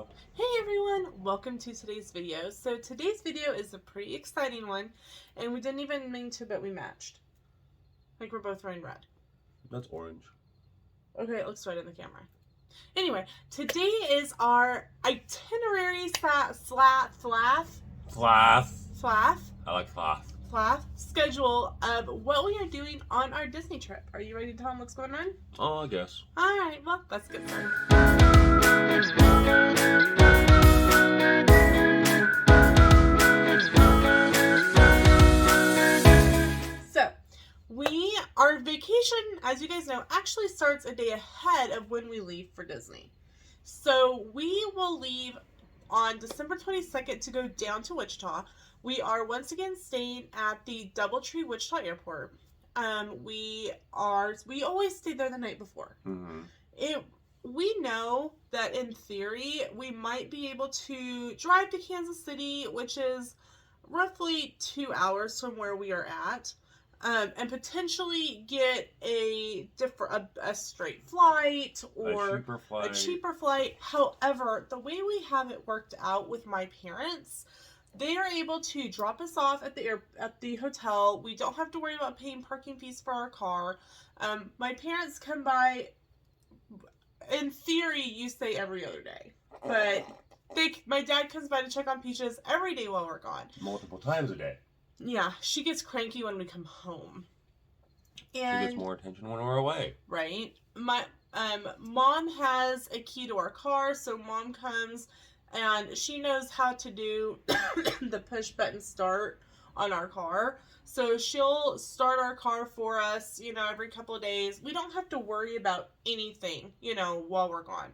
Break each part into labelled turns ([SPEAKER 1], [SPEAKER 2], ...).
[SPEAKER 1] Hello.
[SPEAKER 2] Hey everyone, welcome to today's video. So today's video is a pretty exciting one, and we didn't even mean to, but we matched. Like we're both wearing red.
[SPEAKER 1] That's orange.
[SPEAKER 2] Okay, it looks red in the camera. Anyway, today is our itinerary schedule of what we are doing on our Disney trip. Are you ready to tell them what's going on?
[SPEAKER 1] Oh, I guess.
[SPEAKER 2] Alright, well, let's get started. Our vacation, as you guys know, actually starts a day ahead of when we leave for Disney. So we will leave on December 22nd to go down to Wichita. We are once again staying at the DoubleTree Wichita Airport. We always stay there the night before.
[SPEAKER 1] Mm-hmm.
[SPEAKER 2] We know that in theory we might be able to drive to Kansas City, which is roughly 2 hours from where we are at. And potentially get a straight flight or a cheaper flight. However, the way we have it worked out with my parents, they are able to drop us off at the hotel. We don't have to worry about paying parking fees for our car. My parents come by. In theory, you say every other day, but my dad comes by to check on Peaches every day while we're gone.
[SPEAKER 1] Multiple times a day.
[SPEAKER 2] Yeah, she gets cranky when we come home. And
[SPEAKER 1] she gets more attention when we're away.
[SPEAKER 2] Right. My mom has a key to our car, so mom comes and she knows how to do the push button start on our car. So she'll start our car for us, every couple of days. We don't have to worry about anything, while we're gone.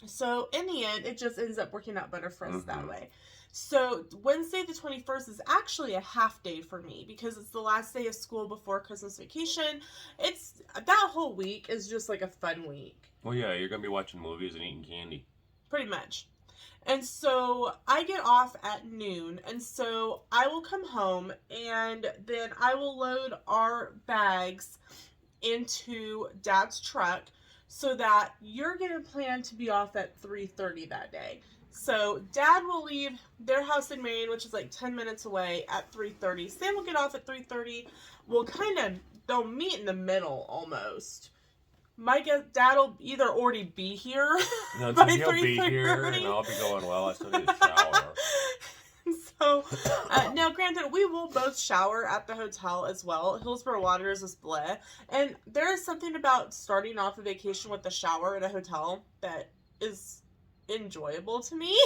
[SPEAKER 2] So in the end, it just ends up working out better for us that way. So Wednesday the 21st is actually a half day for me because it's the last day of school before Christmas vacation. That whole week is just like a fun week.
[SPEAKER 1] Well, yeah, you're going to be watching movies and eating candy.
[SPEAKER 2] Pretty much. And so I get off at noon, and so I will come home and then I will load our bags into Dad's truck so that you're going to plan to be off at 3:30 that day. So Dad will leave their house in Marion, which is like 10 minutes away, at 3:30. Sam will get off at 3:30. They'll meet in the middle almost. My guess, Dad will either already be here by 3:30.
[SPEAKER 1] He'll be here, and I'll be going, well, I still need a shower.
[SPEAKER 2] So, now granted, we will both shower at the hotel as well. Hillsborough Waters is bleh. And there is something about starting off a vacation with a shower at a hotel that is enjoyable to me.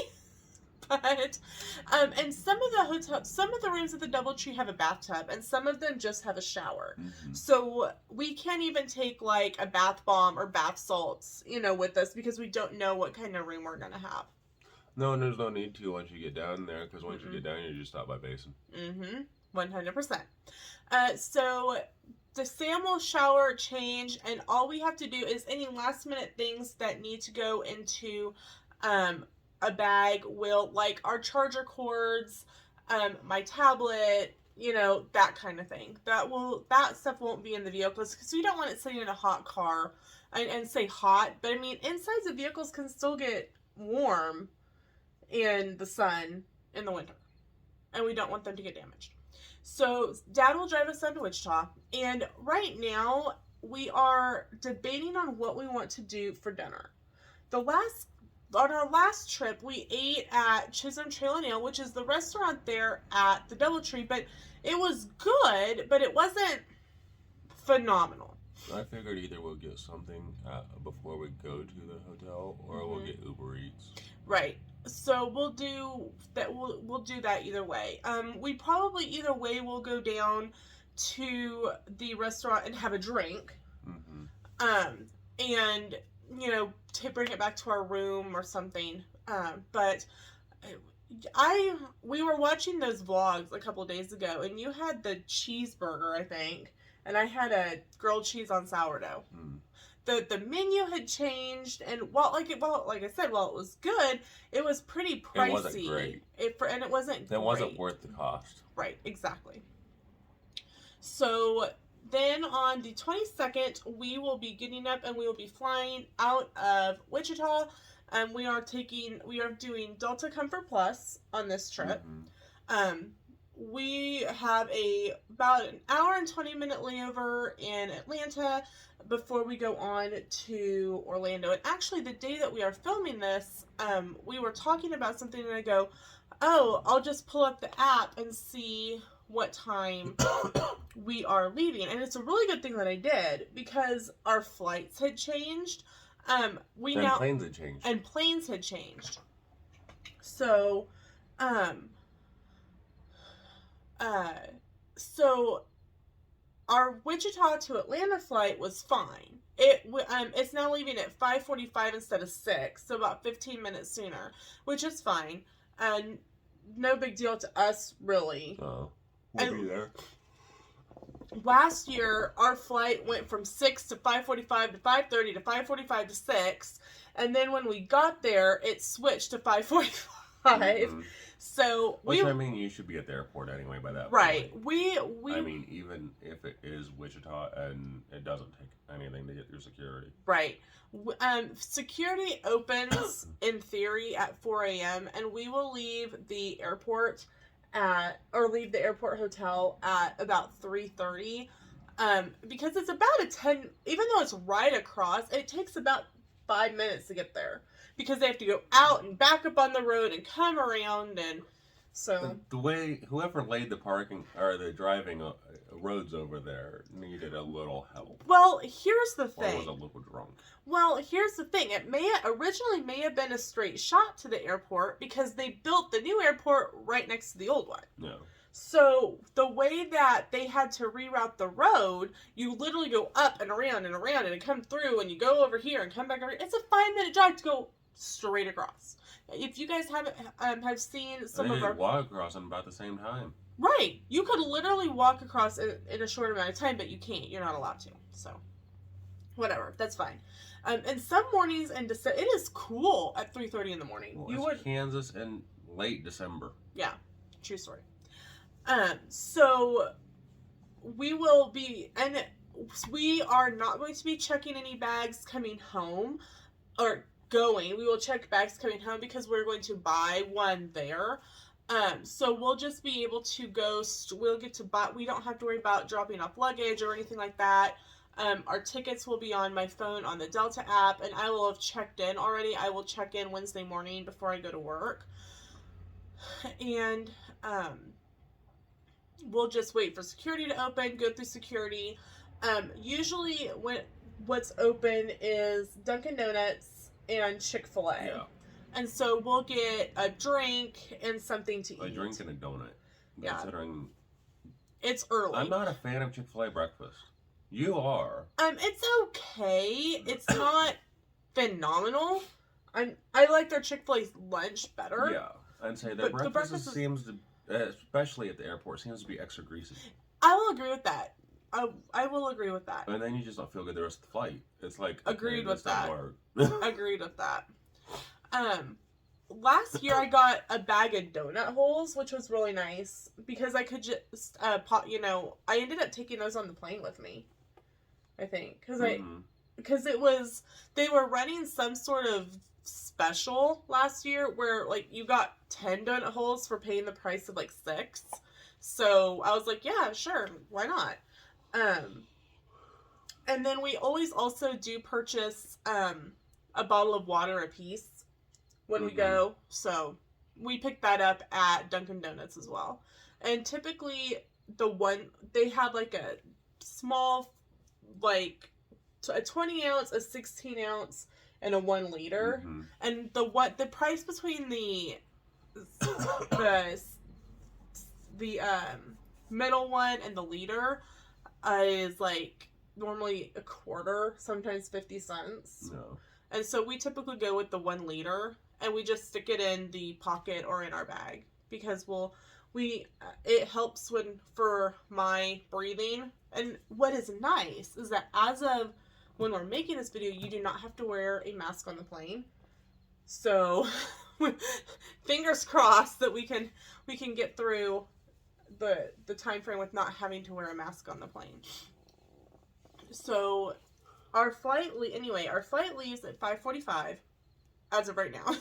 [SPEAKER 2] But and some of the rooms at the DoubleTree have a bathtub, and some of them just have a shower. Mm-hmm. So we can't even take like a bath bomb or bath salts, with us because we don't know what kind of room we're gonna have.
[SPEAKER 1] No, and there's no need to once you get down there, because once you get down, you just stop by basin.
[SPEAKER 2] 100%. So the Sam will shower, change, and all we have to do is any last minute things that need to go into a bag like our charger cords, my tablet, that kind of thing. That stuff won't be in the vehicles because we don't want it sitting in a hot car and say hot, but I mean, insides of vehicles can still get warm in the sun in the winter, and we don't want them to get damaged. So Dad will drive us down to Wichita, and right now we are debating on what we want to do for dinner. On our last trip, we ate at Chisholm Trail and Ale, which is the restaurant there at the DoubleTree, but it was good, but it wasn't phenomenal.
[SPEAKER 1] I figured either we'll get something before we go to the hotel, or we'll get Uber Eats.
[SPEAKER 2] Right. So we'll do that. We'll do that either way. We probably either way will go down to the restaurant and have a drink. And to bring it back to our room or something. But we were watching those vlogs a couple days ago, and you had the cheeseburger, I think, and I had a grilled cheese on sourdough. The menu had changed, and like I said, while it was good, it was pretty pricey. It
[SPEAKER 1] wasn't great.
[SPEAKER 2] It wasn't great.
[SPEAKER 1] Wasn't worth the cost.
[SPEAKER 2] Right, exactly. So then on the 22nd, we will be getting up and we will be flying out of Wichita We are doing Delta Comfort Plus on this trip. We have about an hour and 20-minute layover in Atlanta before we go on to Orlando. And actually, the day that we are filming this, we were talking about something, and I go, oh, I'll just pull up the app and see what time we are leaving. And it's a really good thing that I did, because our flights had changed.
[SPEAKER 1] Planes had changed.
[SPEAKER 2] And planes had changed. So, so our Wichita to Atlanta flight was fine. It's now leaving at 5:45 instead of 6, so about 15 minutes sooner, which is fine. And no big deal to us, really.
[SPEAKER 1] Oh, we'll be there.
[SPEAKER 2] Last year, our flight went from 6 to 5:45 to 5:30 to 5:45 to 6, and then when we got there, it switched to 5:45. Mm-hmm. So
[SPEAKER 1] I mean, you should be at the airport anyway by that
[SPEAKER 2] right.
[SPEAKER 1] point.
[SPEAKER 2] We
[SPEAKER 1] I mean, even if it is Wichita and it doesn't take anything to get through security.
[SPEAKER 2] Right. Security opens in theory at 4 a.m. and we will leave the airport leave the airport hotel at about 3:30. Because it's about even though it's right across, it takes about 5 minutes to get there. Because they have to go out and back up on the road and come around, and so
[SPEAKER 1] the way whoever laid the parking or the driving roads over there needed a little help.
[SPEAKER 2] Well, here's the thing.
[SPEAKER 1] Or was a little drunk.
[SPEAKER 2] Well, here's the thing. It originally have been a straight shot to the airport because they built the new airport right next to the old one.
[SPEAKER 1] No.
[SPEAKER 2] So the way that they had to reroute the road, you literally go up and around and come through, and you go over here and come back over. It's a 5-minute drive to go straight across. If you guys haven't have seen some of our
[SPEAKER 1] walk across in about the same time.
[SPEAKER 2] Right, you could literally walk across in a short amount of time, but you can't. You're not allowed to. So, whatever, that's fine. And some mornings in December, it is cool at 3:30 in the morning.
[SPEAKER 1] Well, Kansas in late December.
[SPEAKER 2] Yeah, true story. So we will be, and we are not going to be checking any bags coming home or going. We will check bags coming home because we're going to buy one there. So we'll just be able to go, we'll get to buy, we don't have to worry about dropping off luggage or anything like that. Our tickets will be on my phone on the Delta app, and I will have checked in already. I will check in Wednesday morning before I go to work. And, we'll just wait for security to open, go through security. Usually what's open is Dunkin' Donuts and Chick-fil-A.
[SPEAKER 1] Yeah.
[SPEAKER 2] And so we'll get a drink and something to eat.
[SPEAKER 1] A drink and a donut.
[SPEAKER 2] Yeah.
[SPEAKER 1] Considering
[SPEAKER 2] it's early.
[SPEAKER 1] I'm not a fan of Chick-fil-A breakfast. You are.
[SPEAKER 2] It's okay. It's not phenomenal. I like their Chick-fil-A lunch better.
[SPEAKER 1] Yeah. I'd say their breakfast seems to, especially at the airport, seems to be extra greasy.
[SPEAKER 2] I will agree with that. I will agree with that.
[SPEAKER 1] And then you just don't feel good the rest of the flight. It's like,
[SPEAKER 2] agreed with that. Agreed with that. Last year I got a bag of donut holes, which was really nice because I could just I ended up taking those on the plane with me. I think because they were running some sort of special last year where like you got 10 donut holes for paying the price of like 6. So I was like, yeah, sure, why not? And then we always also do purchase a bottle of water a piece when we go. So we pick that up at Dunkin' Donuts as well. And typically they have like a small, like a 20 ounce, a 16 ounce, and a 1 liter. And the price between the middle one and the liter is like normally a quarter, sometimes 50 cents.
[SPEAKER 1] No.
[SPEAKER 2] And so we typically go with the 1 liter, and we just stick it in the pocket or in our bag because it helps for my breathing. And what is nice is that as of when we're making this video, you do not have to wear a mask on the plane. So fingers crossed that we can get through the time frame with not having to wear a mask on the plane. So our flight leaves at 5:45. as of right now.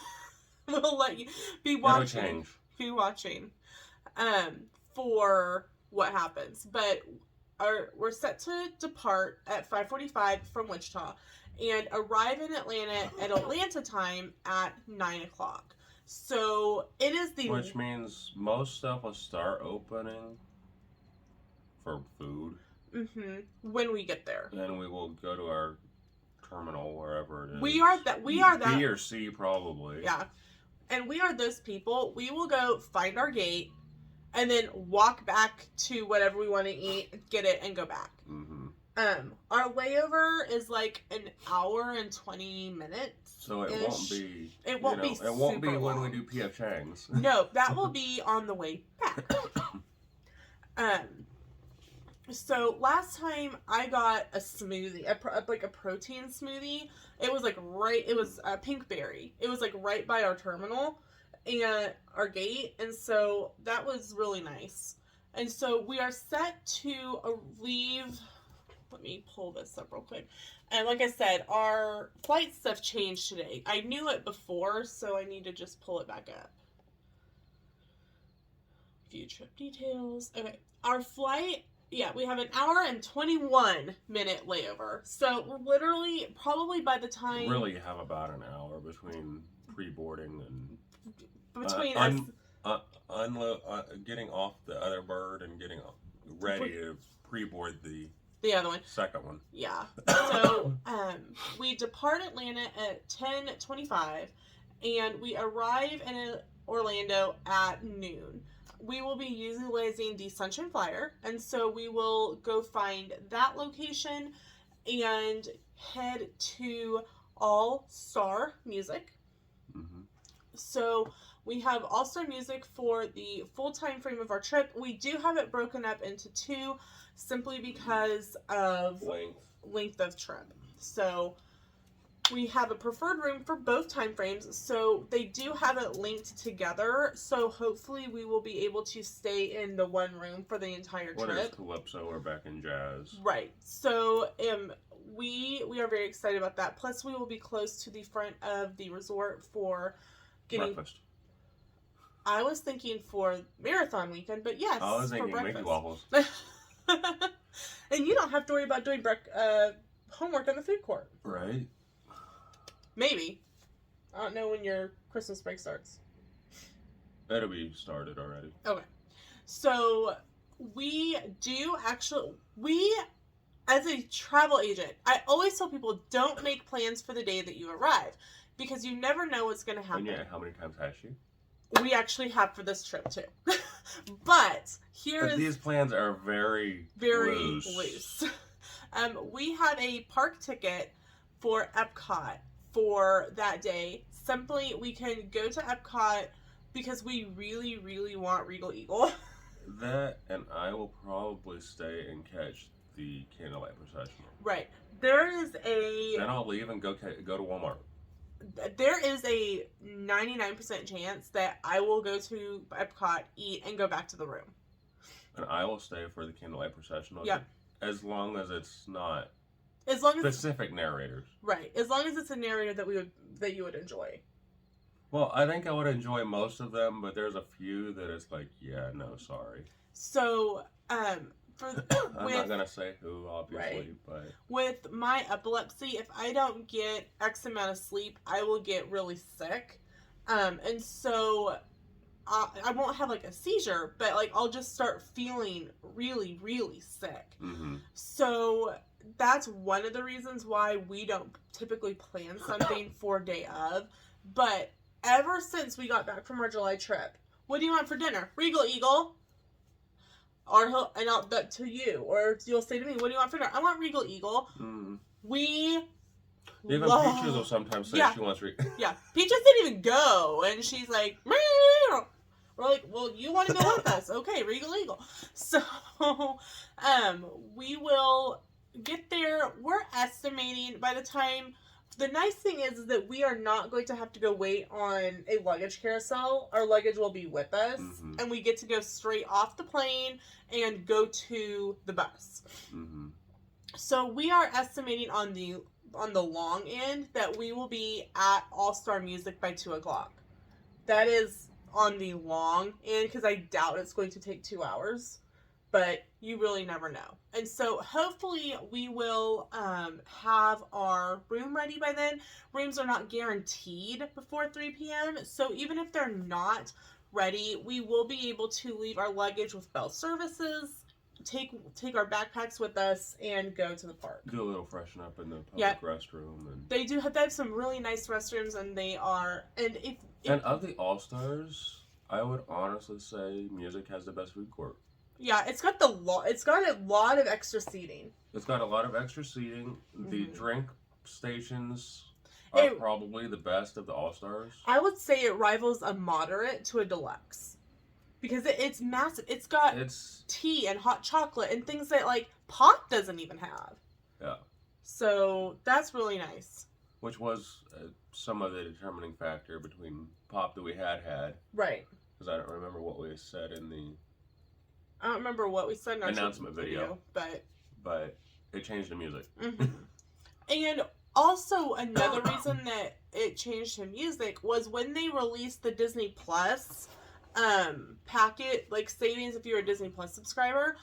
[SPEAKER 2] We'll let you be
[SPEAKER 1] That'll
[SPEAKER 2] watching.
[SPEAKER 1] change.
[SPEAKER 2] Be watching. For what happens. But we're set to depart at 5:45 from Wichita and arrive in Atlanta at Atlanta time at 9 o'clock. So it is
[SPEAKER 1] Which means most stuff will start opening for food.
[SPEAKER 2] When we get there.
[SPEAKER 1] Then we will go to our terminal, wherever it is.
[SPEAKER 2] We are that.
[SPEAKER 1] B or C, probably.
[SPEAKER 2] Yeah. And we are those people. We will go find our gate and then walk back to whatever we want to eat, get it, and go back. Our layover is like an hour and 20 minutes.
[SPEAKER 1] So it won't be.
[SPEAKER 2] It won't be.
[SPEAKER 1] It won't be
[SPEAKER 2] super
[SPEAKER 1] when
[SPEAKER 2] long.
[SPEAKER 1] we do P.F. Chang's.
[SPEAKER 2] No, that will be on the way back. So last time I got a smoothie, like a protein smoothie. It was like it was a pink berry. It was like right by our terminal and our gate. And so that was really nice. And so we are set to leave. Let me pull this up real quick. And like I said, our flight stuff changed today. I knew it before, so I need to just pull it back up. View trip details. Okay. Our flight, we have an hour and 21 minute layover. So we're literally, probably by the time...
[SPEAKER 1] Really, you have about an hour between pre-boarding and...
[SPEAKER 2] Between
[SPEAKER 1] getting off the other bird and getting ready to pre-board
[SPEAKER 2] the other one.
[SPEAKER 1] Second one.
[SPEAKER 2] Yeah. So we depart Atlanta at 10:25 and we arrive in Orlando at noon. We will be utilizing the Sunshine Flyer, and so we will go find that location and head to All Star Music. So we have All Star Music for the full time frame of our trip. We do have it broken up into two, simply because of length of trip. So we have a preferred room for both time frames, so they do have it linked together. So hopefully we will be able to stay in the one room for the entire trip.
[SPEAKER 1] What is Calypso or Back in Jazz?
[SPEAKER 2] Right. So we are very excited about that. Plus we will be close to the front of the resort for getting
[SPEAKER 1] breakfast.
[SPEAKER 2] I was thinking for marathon weekend, but yes,
[SPEAKER 1] I was thinking
[SPEAKER 2] for
[SPEAKER 1] Mickey
[SPEAKER 2] breakfast.
[SPEAKER 1] Waffles.
[SPEAKER 2] And you don't have to worry about doing homework in the food court.
[SPEAKER 1] Right.
[SPEAKER 2] Maybe. I don't know when your Christmas break starts.
[SPEAKER 1] It'll be started already.
[SPEAKER 2] Okay. So we as a travel agent, I always tell people don't make plans for the day that you arrive because you never know what's going to happen.
[SPEAKER 1] And yeah, how many times has she?
[SPEAKER 2] We actually have for this trip too. But
[SPEAKER 1] these plans are very loose.
[SPEAKER 2] We have a park ticket for Epcot for that day. Simply, we can go to Epcot because we really, really want Regal Eagle.
[SPEAKER 1] That, and I will probably stay and catch the candlelight procession.
[SPEAKER 2] Right. There is a...
[SPEAKER 1] Then I'll leave and go to Walmart.
[SPEAKER 2] There is a 99% chance that I will go to Epcot, eat, and go back to the room.
[SPEAKER 1] And I will stay for the candlelight procession.
[SPEAKER 2] Yep.
[SPEAKER 1] As long as it's not specific narrators.
[SPEAKER 2] Right. As long as it's a narrator that you would enjoy.
[SPEAKER 1] Well, I think I would enjoy most of them, but there's a few that it's like, yeah, no, sorry.
[SPEAKER 2] So,
[SPEAKER 1] I'm not gonna say who, obviously,
[SPEAKER 2] right.
[SPEAKER 1] But
[SPEAKER 2] with my epilepsy, if I don't get X amount of sleep, I will get really sick, and so I won't have like a seizure, but like I'll just start feeling really, really sick. So that's one of the reasons why we don't typically plan something for day of. But ever since we got back from our July trip, what do you want for dinner? Regal Eagle. Or that to you, or you'll say to me, "What do you want for dinner?" I want Regal Eagle. We
[SPEAKER 1] even Peaches will sometimes say she wants Regal.
[SPEAKER 2] Yeah, Peaches didn't even go, and she's like, meow. We're like, "Well, you want to go with us? Okay, Regal Eagle." So, we will get there. We're estimating by the time. The nice thing is that we are not going to have to go wait on a luggage carousel. Our luggage will be with us, and we get to go straight off the plane and go to the bus. So we are estimating on the on the long end that we will be at All-Star Music by 2 o'clock. That is on the long end because I doubt it's going to take 2 hours. But you really never know. And so hopefully we will have our room ready by then. Rooms are not guaranteed before 3 p.m. So even if they're not ready, we will be able to leave our luggage with Bell Services, take our backpacks with us, and go to the park.
[SPEAKER 1] Do a little freshen up in the public restroom. And
[SPEAKER 2] they have some really nice restrooms, and they are... And
[SPEAKER 1] and of the All-Stars, I would honestly say music has the best food court.
[SPEAKER 2] Yeah, it's got a lot of extra seating.
[SPEAKER 1] It's got a lot of extra seating. The drink stations are probably the best of the All-Stars.
[SPEAKER 2] I would say it rivals a moderate to a deluxe. Because it's massive. It's got tea and hot chocolate and things that, like, Pop doesn't even have.
[SPEAKER 1] Yeah.
[SPEAKER 2] So, that's really nice.
[SPEAKER 1] Which was some of the determining factor between Pop that we had.
[SPEAKER 2] Right.
[SPEAKER 1] Because I don't remember what we said in the...
[SPEAKER 2] I don't remember what we said in our
[SPEAKER 1] announcement video, but it changed the music.
[SPEAKER 2] Mm-hmm. And also another reason that it changed to music was when they released the Disney Plus packet, like savings if you're a Disney Plus subscriber,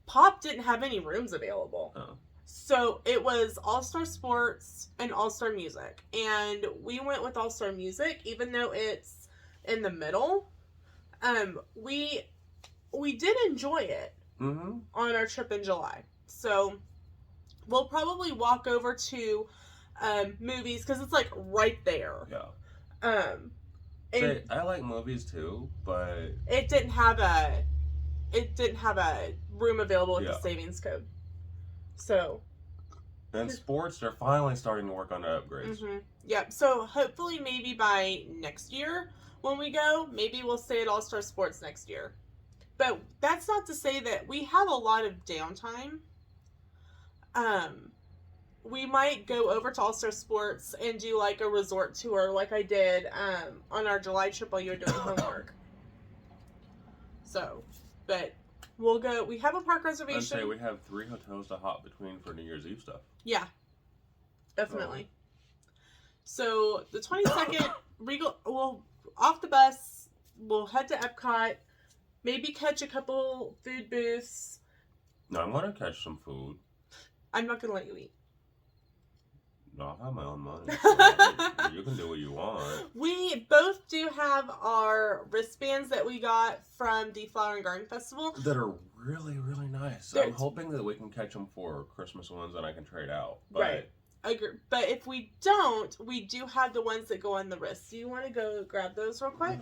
[SPEAKER 2] Pop didn't have any rooms available.
[SPEAKER 1] Oh. So
[SPEAKER 2] it was All-Star Sports and All-Star Music. And we went with All-Star Music, even though it's in the middle. We did enjoy it on our trip in July. So we'll probably walk over to movies because it's like right there.
[SPEAKER 1] Yeah. I like movies too, but
[SPEAKER 2] it didn't have a room available with the savings code. So.
[SPEAKER 1] And sports, they're finally starting to work on the upgrades.
[SPEAKER 2] Yep. So hopefully maybe by next year when we go, maybe we'll stay at All-Star Sports next year. But that's not to say that we have a lot of downtime. We might go over to All-Star Sports and do like a resort tour like I did on our July trip while you were doing homework. So, but we'll go. We have a park reservation.
[SPEAKER 1] I'd say we have 3 hotels to hop between for New Year's Eve stuff.
[SPEAKER 2] Yeah, definitely. So the 22nd, we'll off the bus. We'll head to Epcot. Maybe catch a couple food booths.
[SPEAKER 1] No, I'm going to catch some food.
[SPEAKER 2] I'm not going to let you eat.
[SPEAKER 1] No, I have my own money. So you can do what you want.
[SPEAKER 2] We both do have our wristbands that we got from the Flower and Garden Festival.
[SPEAKER 1] That are really, really nice. I'm hoping that we can catch them for Christmas ones and I can trade out. But...
[SPEAKER 2] Right. Agree. But if we don't, we do have the ones that go on the wrist. Do you want to go grab those real quick?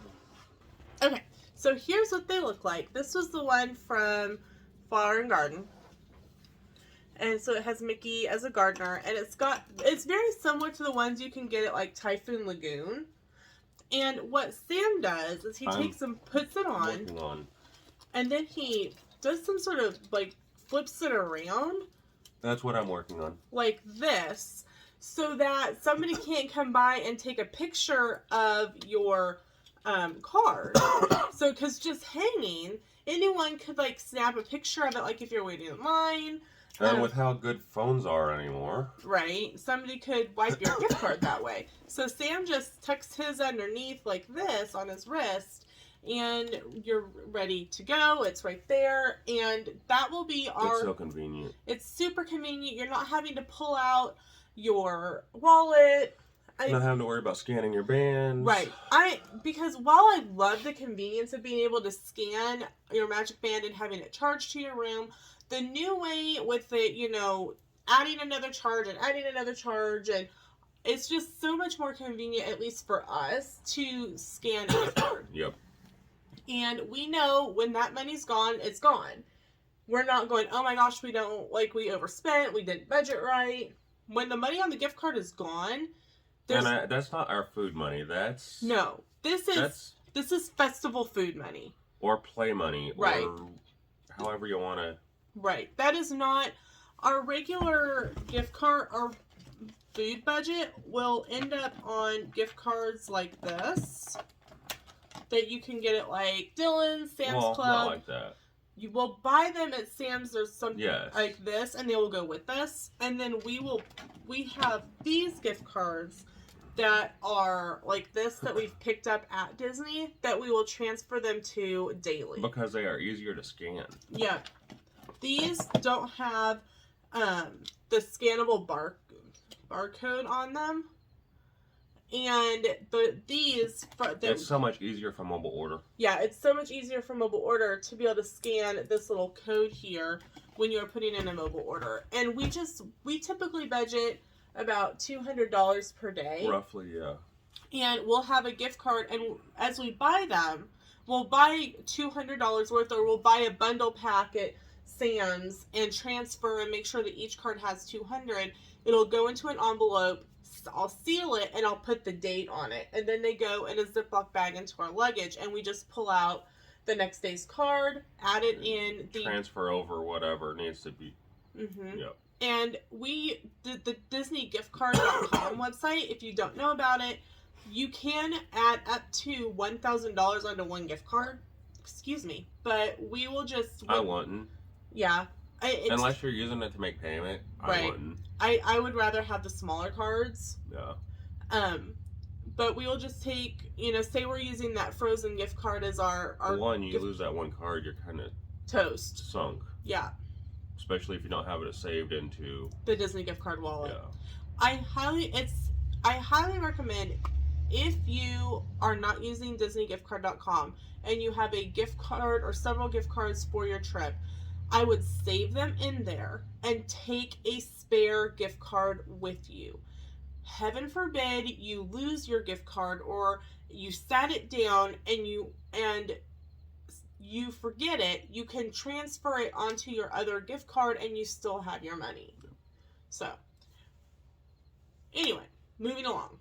[SPEAKER 2] Okay. So here's what they look like. This was the one from Flower and Garden. And so it has Mickey as a gardener. And it's very similar to the ones you can get at like Typhoon Lagoon. And what Sam does is he takes them, puts it on. And then he does some sort of like flips it around.
[SPEAKER 1] That's what I'm working on. Like
[SPEAKER 2] this. So that somebody can't come by and take a picture of your card. So, because just hanging, anyone could like snap a picture of it, like if you're waiting in line.
[SPEAKER 1] And with how good phones are anymore.
[SPEAKER 2] Right. Somebody could wipe your gift card that way. So Sam just tucks his underneath like this on his wrist, and you're ready to go. It's right there, and that will be our...
[SPEAKER 1] It's so convenient.
[SPEAKER 2] It's super convenient. You're not having to pull out your wallet.
[SPEAKER 1] Not having to worry about scanning your bands.
[SPEAKER 2] Right. Because while I love the convenience of being able to scan your Magic Band and having it charged to your room, the new way with it, adding another charge, and it's just so much more convenient, at least for us, to scan a gift card.
[SPEAKER 1] Yep.
[SPEAKER 2] And we know when that money's gone, it's gone. We're not going, oh my gosh, we overspent, we didn't budget right. When the money on the gift card is gone...
[SPEAKER 1] And that's not our food money.
[SPEAKER 2] No. This is festival food money.
[SPEAKER 1] Or play money.
[SPEAKER 2] Right.
[SPEAKER 1] Or however you want to...
[SPEAKER 2] Right. That is not... Our regular gift card, our food budget will end up on gift cards like this. That you can get at like Dylan's, Sam's Club.
[SPEAKER 1] Not like that.
[SPEAKER 2] You will buy them at Sam's. There's something
[SPEAKER 1] Yes.
[SPEAKER 2] like this, and they will go with us. And then we have these gift cards that are like this that we've picked up at Disney that we will transfer them to daily.
[SPEAKER 1] Because they are easier to scan.
[SPEAKER 2] Yeah. These don't have the scannable barcode on them. And
[SPEAKER 1] it's so much easier for mobile order.
[SPEAKER 2] Yeah, it's so much easier for mobile order to be able to scan this little code here when you're putting in a mobile order. And we typically budget about $200 per day.
[SPEAKER 1] Roughly, yeah.
[SPEAKER 2] And we'll have a gift card, and as we buy them, we'll buy $200 worth, or we'll buy a bundle pack at Sam's and transfer and make sure that each card has $200. It'll go into an envelope. I'll seal it and I'll put the date on it, and then they go in a Ziploc bag into our luggage, and we just pull out the next day's card, add it in the
[SPEAKER 1] transfer over whatever needs to be.
[SPEAKER 2] Mm-hmm.
[SPEAKER 1] Yep.
[SPEAKER 2] And the DisneyGiftCard.com website, if you don't know about it, you can add up to $1,000 onto one gift card. Excuse me, but we will just.
[SPEAKER 1] I wouldn't.
[SPEAKER 2] Yeah.
[SPEAKER 1] Unless you're using it to make payment,
[SPEAKER 2] right.
[SPEAKER 1] I wouldn't.
[SPEAKER 2] I would rather have the smaller cards.
[SPEAKER 1] Yeah.
[SPEAKER 2] But we will just take, say we're using that Frozen gift card as our
[SPEAKER 1] you lose that one card, you're kind of
[SPEAKER 2] toast.
[SPEAKER 1] Sunk.
[SPEAKER 2] Yeah.
[SPEAKER 1] Especially if you don't have it saved into
[SPEAKER 2] the Disney gift card wallet.
[SPEAKER 1] Yeah.
[SPEAKER 2] I highly recommend, if you are not using DisneyGiftCard.com and you have a gift card or several gift cards for your trip, I would save them in there and take a spare gift card with you. Heaven forbid you lose your gift card, or you sat it down and you forget it. You can transfer it onto your other gift card and you still have your money. So, anyway, moving along.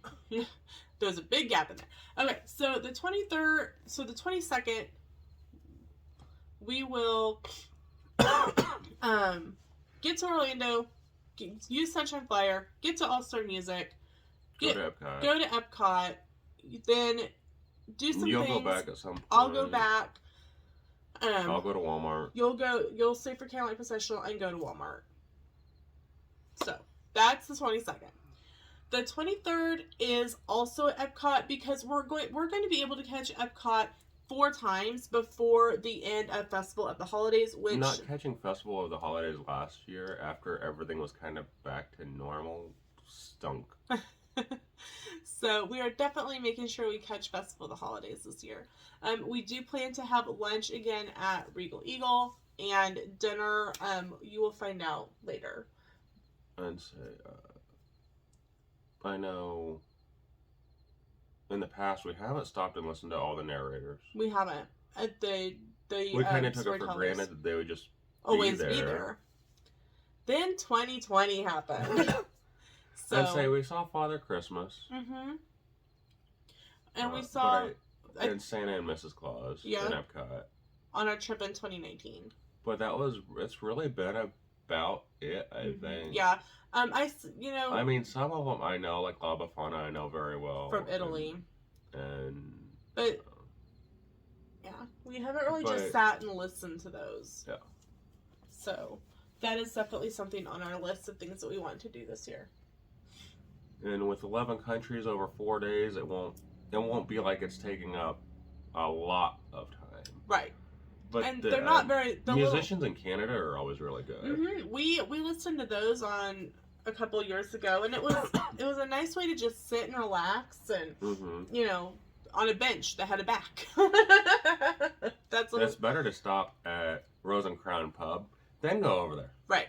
[SPEAKER 2] There's a big gap in there. Okay, so the 22nd, we will get to Orlando, use Sunshine Flyer, get to All-Star Music,
[SPEAKER 1] go to
[SPEAKER 2] Epcot, then do some
[SPEAKER 1] You'll
[SPEAKER 2] things.
[SPEAKER 1] Go back at some point.
[SPEAKER 2] I'll go back.
[SPEAKER 1] I'll go to Walmart.
[SPEAKER 2] You'll stay for Candlelight Processional and go to Walmart. So, that's the 22nd. The 23rd is also at Epcot, because we're going to be able to catch Epcot 4 times before the end of Festival of the Holidays, which...
[SPEAKER 1] Not catching Festival of the Holidays last year, after everything was kind of back to normal, stunk.
[SPEAKER 2] So we are definitely making sure we catch Festival of the Holidays this year. We do plan to have lunch again at Regal Eagle, and dinner, you will find out later.
[SPEAKER 1] And say, I know in the past we haven't stopped and listened to all the narrators.
[SPEAKER 2] We haven't. We
[SPEAKER 1] kind of took it for granted that they would just
[SPEAKER 2] always be there. Then 2020 happened. So,
[SPEAKER 1] I'd say we saw Father Christmas.
[SPEAKER 2] Mm-hmm. And we saw...
[SPEAKER 1] and Santa and Mrs. Claus in Epcot.
[SPEAKER 2] On our trip in 2019.
[SPEAKER 1] But it's really been about it, I think.
[SPEAKER 2] Yeah.
[SPEAKER 1] I mean, some of them I know, like La Befana, I know very well.
[SPEAKER 2] From Italy. But, yeah, we haven't really just sat and listened to those.
[SPEAKER 1] Yeah.
[SPEAKER 2] So, that is definitely something on our list of things that we want to do this year.
[SPEAKER 1] And with 11 countries over 4 days, it won't be like it's taking up a lot of time.
[SPEAKER 2] Right.
[SPEAKER 1] But
[SPEAKER 2] they're not very...
[SPEAKER 1] musicians in Canada are always really good.
[SPEAKER 2] Mm-hmm. We listened to those on a couple years ago, and it was a nice way to just sit and relax and, on a bench that had a back.
[SPEAKER 1] It's better to stop at Rose and Crown Pub, then go over there.
[SPEAKER 2] Right.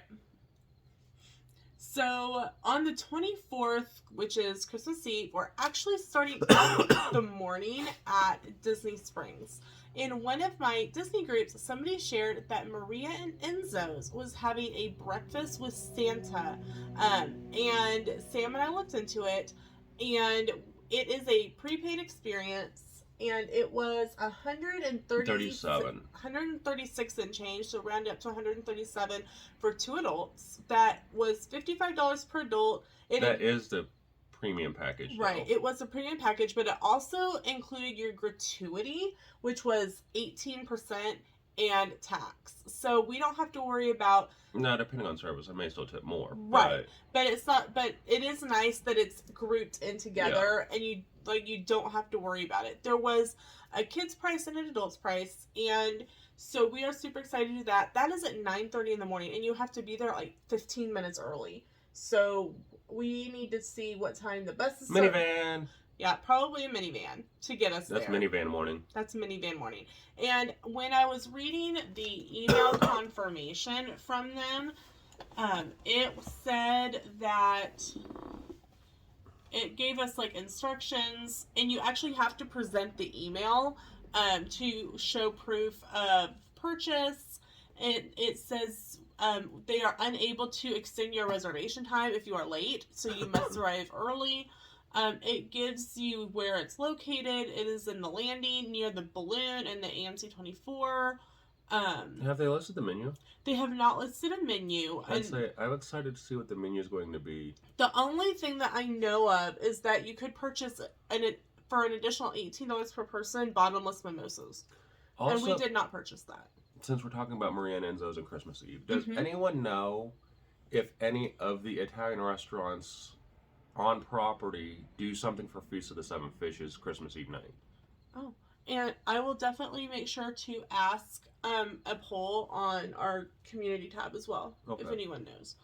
[SPEAKER 2] So, on the 24th, which is Christmas Eve, we're actually starting the morning at Disney Springs. In one of my Disney groups, somebody shared that Maria and Enzo's was having a breakfast with Santa. And Sam and I looked into it, and it is a prepaid experience. And it was $136 and change, so round up to $137 for 2 adults. That was $55 per adult.
[SPEAKER 1] That is the premium package.
[SPEAKER 2] Right. It was a premium package, but it also included your gratuity, which was 18%, and tax. So we don't have to worry about.
[SPEAKER 1] No, depending on service, I may still tip more.
[SPEAKER 2] Right. But it's not, but it is nice that it's grouped in together, and you don't have to worry about it. There was a kid's price and an adult's price, and so we are super excited to do that. That is at 9:30 in the morning, and you have to be there like 15 minutes early. So we need to see what time the bus is.
[SPEAKER 1] Minivan.
[SPEAKER 2] Yeah, probably a minivan to get us there.
[SPEAKER 1] That's minivan morning.
[SPEAKER 2] That's minivan morning. And when I was reading the email confirmation from them, it said that it gave us like instructions, and you actually have to present the email to show proof of purchase. It says they are unable to extend your reservation time if you are late, so you must arrive early. It gives you where it's located. It is in the landing near the balloon and the AMC 24.
[SPEAKER 1] Have they listed the menu?
[SPEAKER 2] They have not listed a menu.
[SPEAKER 1] I'm excited to see what the menu is going to be.
[SPEAKER 2] The only thing that I know of is that you could purchase for an additional $18 per person, bottomless mimosas. Also, and we did not purchase that.
[SPEAKER 1] Since we're talking about Maria and Enzo's and Christmas Eve, does anyone know if any of the Italian restaurants on property do something for Feast of the Seven Fishes Christmas Eve night?
[SPEAKER 2] Oh, and I will definitely make sure to ask a poll on our community tab as well, if anyone knows.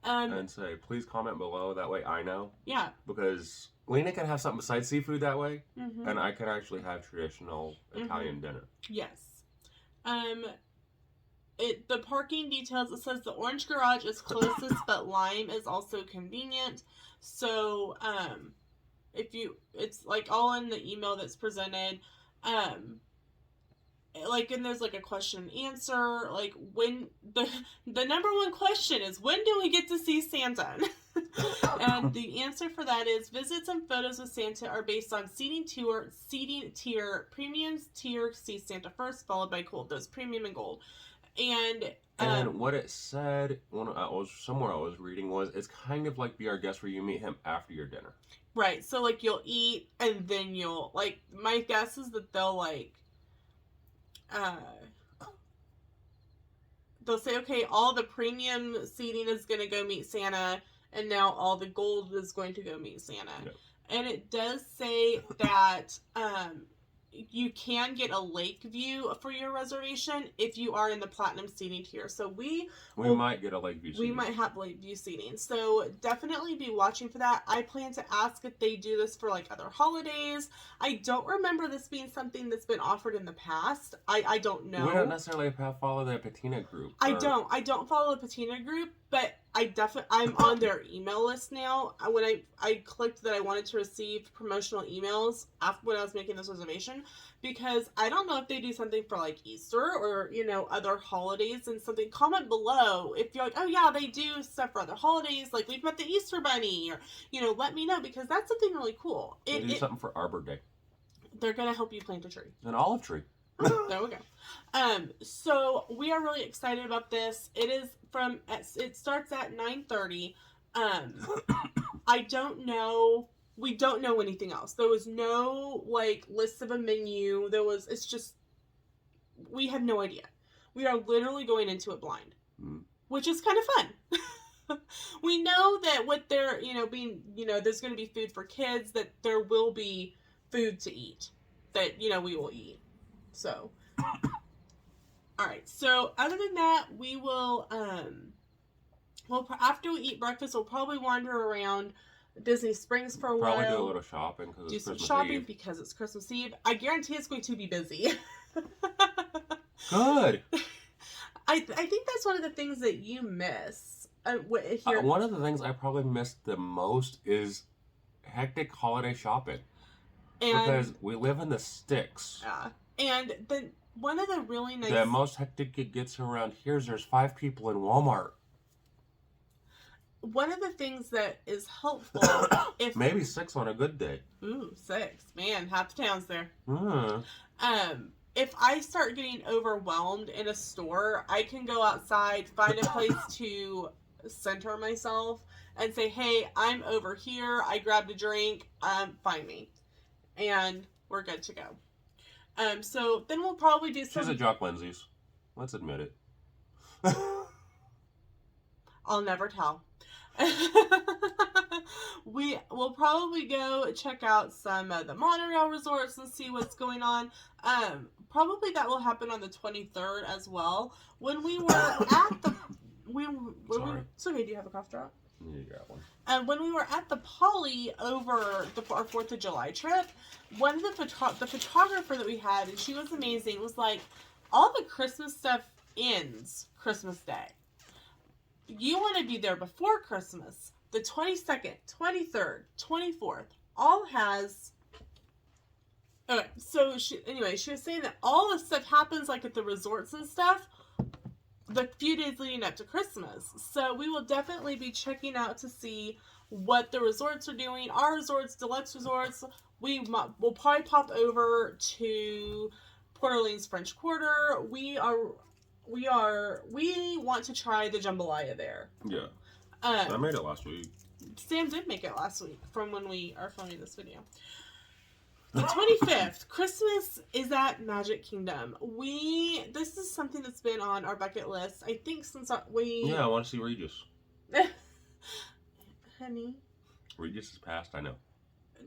[SPEAKER 1] And say, please comment below, that way I know.
[SPEAKER 2] Yeah.
[SPEAKER 1] Because Lena can have something besides seafood that way, and I can actually have traditional Italian dinner.
[SPEAKER 2] Yes. The parking details, it says the orange garage is closest, but Lime is also convenient. So, it's like all in the email that's presented. And there's like a question and answer. Like, when the number one question is, when do we get to see Santa? And the answer for that is visits and photos of Santa are based on seating tier, premium tier, see Santa first, followed by gold. Those premium and gold. And
[SPEAKER 1] what it said, somewhere I was reading, was it's kind of like Be Our Guest, where you meet him after your dinner.
[SPEAKER 2] Right. So like you'll eat and then you'll like. My guess is that they'll they'll say, okay, all the premium seating is going to go meet Santa, and now all the gold is going to go meet Santa. Yep. And it does say that you can get a lake view for your reservation if you are in the platinum seating tier. So we
[SPEAKER 1] might get a lake view seating.
[SPEAKER 2] We might have lake view seating. So definitely be watching for that. I plan to ask if they do this for like other holidays. I don't remember this being something that's been offered in the past. I don't know.
[SPEAKER 1] We don't necessarily follow the Patina group.
[SPEAKER 2] I don't follow the Patina group, but I'm on their email list now. When I clicked that I wanted to receive promotional emails when I was making this reservation, because I don't know if they do something for like Easter or, other holidays and something. Comment below if you're like, oh yeah, they do stuff for other holidays. Like we've met the Easter Bunny, or, let me know, because that's something really cool.
[SPEAKER 1] They do something for Arbor Day.
[SPEAKER 2] They're going to help you plant a tree.
[SPEAKER 1] An olive tree.
[SPEAKER 2] There we go. So we are really excited about this. It starts at 9:30. I don't know. We don't know anything else. There was no list of a menu. It's just, we have no idea. We are literally going into it blind, which is kind of fun. We know that what they're, there's going to be food for kids, that there will be food to eat, that, we will eat. So, all right. So other than that, we will, after we eat breakfast, we'll probably wander around Disney Springs for a while.
[SPEAKER 1] Probably do a little shopping because it's Christmas Eve.
[SPEAKER 2] Because it's Christmas Eve. I guarantee it's going to be busy.
[SPEAKER 1] Good.
[SPEAKER 2] I think that's one of the things that you miss.
[SPEAKER 1] One of the things I probably missed the most is hectic holiday shopping. Because we live in the sticks.
[SPEAKER 2] Yeah. And one of the really nice...
[SPEAKER 1] The most hectic it gets around here is there's 5 people in Walmart.
[SPEAKER 2] One of the things that is helpful...
[SPEAKER 1] Maybe 6 on a good day.
[SPEAKER 2] Ooh, 6. Man, half the town's there.
[SPEAKER 1] Mm.
[SPEAKER 2] If I start getting overwhelmed in a store, I can go outside, find a place to center myself, and say, hey, I'm over here. I grabbed a drink. Find me. And we're good to go. So then we'll probably do some...
[SPEAKER 1] She's at Jock Lindsay's. Let's admit it.
[SPEAKER 2] I'll never tell. We will probably go check out some of the monorail resorts and see what's going on. Probably that will happen on the 23rd as well. When we were at the it's okay. Do you have a cough drop?
[SPEAKER 1] Yeah, you got one.
[SPEAKER 2] When we were at the Poly over our 4th of July trip, one of the photographer that we had, and she was amazing, was like, all the Christmas stuff ends Christmas Day. You want to be there before Christmas. The 22nd, 23rd, 24th, all has... Okay, so she was saying that all this stuff happens like at the resorts and stuff the few days leading up to Christmas. So we will definitely be checking out to see what the resorts are doing. Our resorts, deluxe resorts, we'll probably pop over to Port Orleans French Quarter. We want to try the jambalaya there.
[SPEAKER 1] Yeah. I made it last week.
[SPEAKER 2] Sam did make it last week from when we are filming this video. The 25th, Christmas is at Magic Kingdom. This is something that's been on our bucket list, I think, since we...
[SPEAKER 1] Yeah, I want to see Regis.
[SPEAKER 2] Honey.
[SPEAKER 1] Regis is past, I know.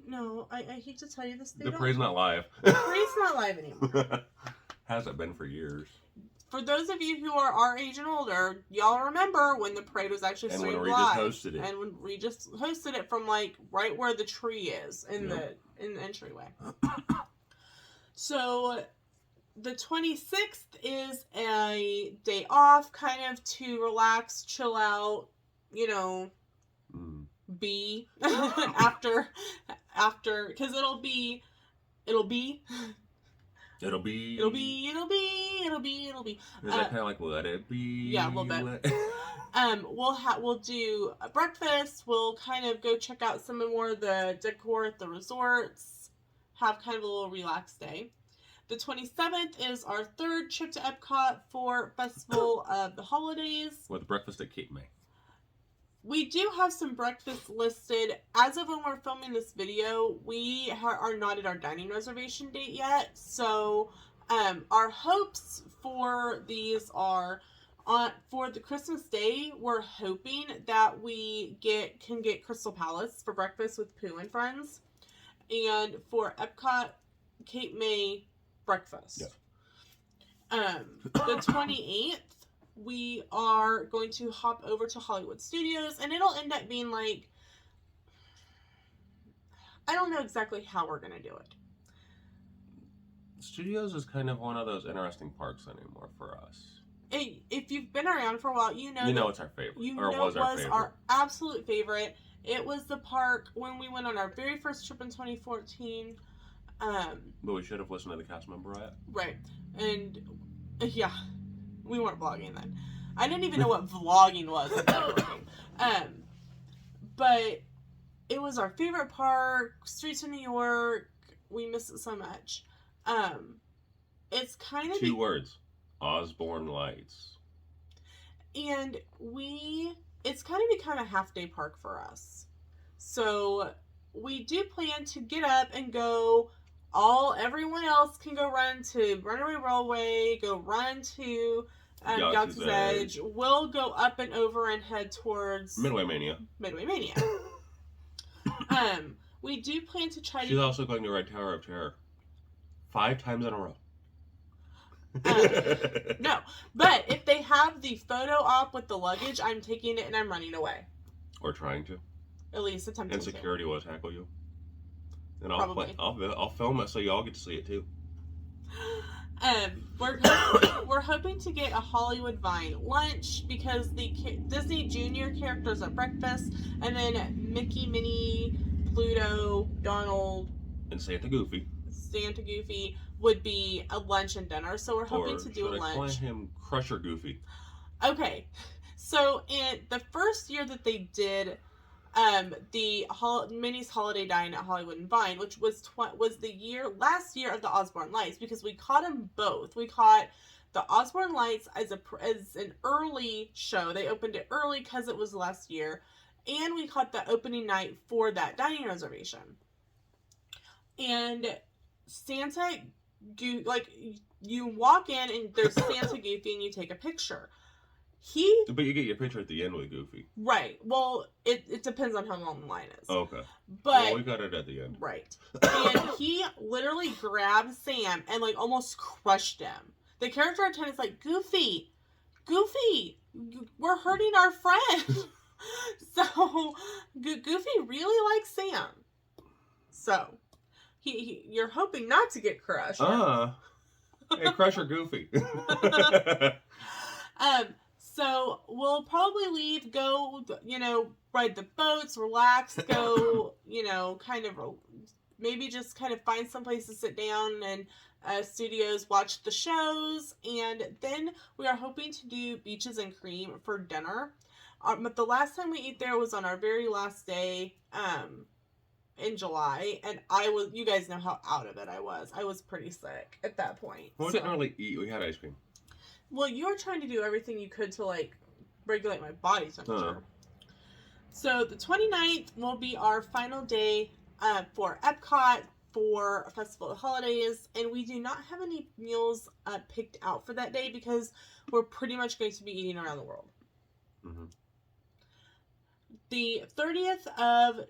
[SPEAKER 2] No, I hate to tell you this.
[SPEAKER 1] The parade's not live.
[SPEAKER 2] The parade's not live anymore.
[SPEAKER 1] Hasn't been for years.
[SPEAKER 2] For those of you who are our age and older, y'all remember when the parade was actually streamed live.
[SPEAKER 1] And when Regis hosted it.
[SPEAKER 2] And when Regis hosted it from, like, right where the tree is in the entryway. So, the 26th is a day off, kind of to relax, chill out, be after, because it'll be.
[SPEAKER 1] Is that kind of like let it be?
[SPEAKER 2] Yeah, a little bit. We'll do a breakfast. We'll kind of go check out some more of the decor at the resorts. Have kind of a little relaxed day. The 27th is our third trip to Epcot for Festival of the Holidays.
[SPEAKER 1] With breakfast at Cape May.
[SPEAKER 2] We do have some breakfast listed. As of when we're filming this video, we are not at our dining reservation date yet. So, our hopes for these are, for the Christmas Day, we're hoping that we can get Crystal Palace for breakfast with Pooh and Friends. And for Epcot, Cape May, breakfast.
[SPEAKER 1] Yeah.
[SPEAKER 2] The 28th, we are going to hop over to Hollywood Studios, and it'll end up being like, I don't know exactly how we're going to do it.
[SPEAKER 1] Studios is kind of one of those interesting parks anymore for us.
[SPEAKER 2] If you've been around for a while, you know
[SPEAKER 1] it's our favorite.
[SPEAKER 2] It was our absolute favorite. It was the park when we went on our very first trip in 2014.
[SPEAKER 1] But we should have listened to the cast member riot.
[SPEAKER 2] Right. And, yeah. We weren't vlogging then. I didn't even know what vlogging was at that point. But it was our favorite park. Streets of New York. We miss it so much. It's kind of...
[SPEAKER 1] 2 words. Osborne Lights.
[SPEAKER 2] And it's kind of become a half-day park for us. So we do plan to get up and go... Everyone else can go run to Runaway Railway, go run to Galaxy's Edge. We'll go up and over and head towards
[SPEAKER 1] Midway Mania.
[SPEAKER 2] We do plan to try
[SPEAKER 1] She's also going to ride Tower of Terror 5 times in a row.
[SPEAKER 2] No, but if they have the photo op with the luggage, I'm taking it and I'm running away.
[SPEAKER 1] Or trying to.
[SPEAKER 2] At least attempting
[SPEAKER 1] and security
[SPEAKER 2] to.
[SPEAKER 1] will tackle you. And I'll film it so y'all get to see it too.
[SPEAKER 2] We're hoping to get a Hollywood Vine lunch because the Disney Junior characters at breakfast, and then Mickey, Minnie, Pluto, Donald,
[SPEAKER 1] and Santa Goofy
[SPEAKER 2] would be a lunch and dinner. So we're hoping to do a lunch.
[SPEAKER 1] Should I call him Crusher Goofy?
[SPEAKER 2] Okay, so in the first year that they did the Minnie's Holiday Dine at Hollywood and Vine, which was the last year of the Osborne Lights, because we caught them both. We caught the Osborne Lights as an early show. They opened it early because it was last year, and we caught the opening night for that dining reservation. And Santa you walk in and there's Santa Goofy and you take a picture.
[SPEAKER 1] But you get your picture at the end with Goofy.
[SPEAKER 2] Right. Well, it depends on how long the line is.
[SPEAKER 1] Okay.
[SPEAKER 2] But
[SPEAKER 1] well, we got it at the end.
[SPEAKER 2] Right. And he literally grabbed Sam and like almost crushed him. The character attendant's like, Goofy, we're hurting our friend. So Goofy really likes Sam. So you're hoping not to get crushed.
[SPEAKER 1] Hey, crush or Goofy.
[SPEAKER 2] So we'll probably leave, go, ride the boats, relax, go, maybe just kind of find someplace to sit down and studios, watch the shows, and then we are hoping to do Beaches and Cream for dinner. But the last time we ate there was on our very last day in July, and you guys know how out of it I was. I was pretty sick at that point.
[SPEAKER 1] Well, we didn't really eat. We had ice cream.
[SPEAKER 2] Well, you were trying to do everything you could to, like, regulate my body temperature. So, the 29th will be our final day for Epcot for Festival of the Holidays, and we do not have any meals picked out for that day because we're pretty much going to be eating around the world.
[SPEAKER 1] Mm-hmm.
[SPEAKER 2] The 30th of